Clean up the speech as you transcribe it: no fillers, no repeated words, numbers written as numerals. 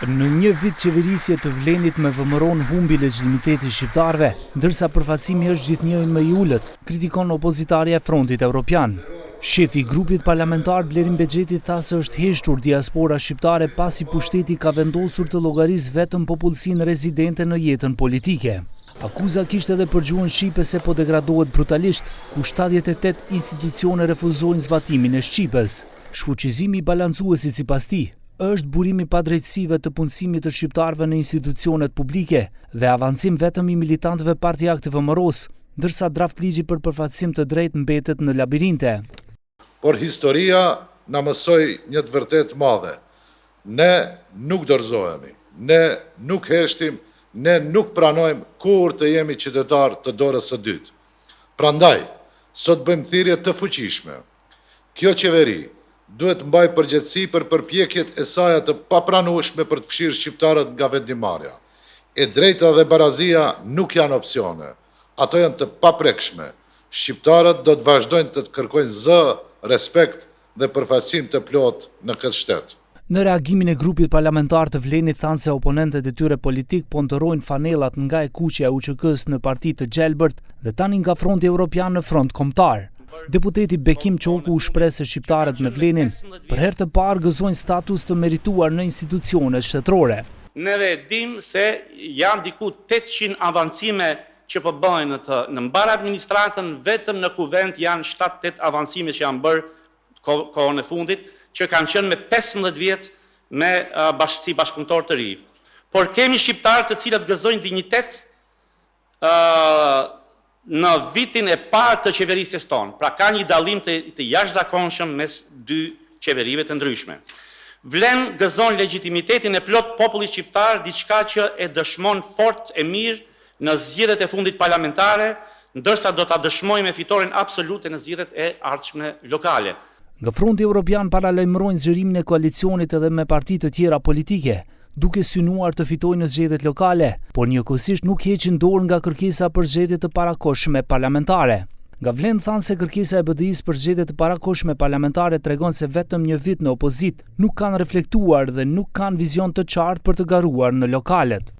Në një vit qeverisje të Vlenit me vëmëron humbi legitimiteti shqiptarve, ndërsa përfaqësimi është gjithnjë më i ulët, kritikon opozitarja e Frontit Evropian. Shefi i grupit parlamentar Blerim Bexheti tha se është heshtur diaspora shqiptare pasi pushteti ka vendosur të llogarisë vetëm popullsinë rezidente në jetën politike. Akuza kishte edhe për gjuhën shqipe se po degradohet brutalisht, ku 78 institucione refuzojnë zbatimin e shqipes. Shfuqizimi i balancuesit sipas tij është burimi pa drejtësive të punësimit të shqiptarëve në institucionet publike dhe avancim vetëm i militantëve Partia Aktivëmëros, ndërsa draft ligji për përfaqësim të drejtë mbetet në labirinte. Por historia na mësoi një të vërtetë madhe. Ne nuk dorëzohemi, ne nuk heshtim, ne nuk pranojmë kur të jemi qytetar të dorës së dytë. Prandaj, sot bëjmë thirrje të fuqishme. Kjo qeveri duhet mbaj përgjegjësi për përpjekjet e saj të papranueshme për të fshirë shqiptarët nga vendimarrja. E drejta dhe barazia nuk janë opsione, ato janë të paprekshme. Shqiptarët do të vazhdojnë të kërkojnë zë, respekt dhe përfaqësim të plot në këtë shtet. Në reagimin e grupit parlamentar të Vlenit thanë se oponentët e tyre politik po ndërrojnë fanellat nga e kuqja e UÇK-s në parti të gjelbërt dhe tani nga Fronti Evropian në front kombëtar. Deputeti Bekim Çoku u shpreh se shqiptarët në Vlenin për herë të parë gëzojnë status të merituar në institucionet shtetërore. Neve dim se janë diku 800 avancime që po bëhen në mbar administratën, vetëm në kuvent janë 7-8 avancime që janë bërë kohën e fundit, që kanë qenë me 15 vjet me si bashkëpunëtor të ri. Por kemi shqiptarë të cilët gëzojnë dinjitet në vitin e parë të qeverisjes tonë. Pra ka një dallim të jashtëzakonshëm mes dy qeverive të ndryshme. Vlen gëzon legitimitetin e plot popullit shqiptar, diçka që e dëshmon fort e mirë në zgjedhjet e fundit parlamentare, ndërsa do ta dëshmojmë fitoren absolute në zgjedhjet e ardhshme lokale. Nga Fronti Evropian paralajmërojnë zgjerimin e koalicionit edhe me parti të tjera politike, duke synuar të fitojnë në zgjedhjet lokale, por njëkohësisht nuk heqin dorë nga kërkesa për zgjedhje të parakohshme parlamentare. Nga Vlen thanë se kërkesa e BDI-s për zgjedhje të parakohshme parlamentare tregon se vetëm një vit në opozit nuk kanë reflektuar dhe nuk kanë vizion të qartë për të garuar në lokalet.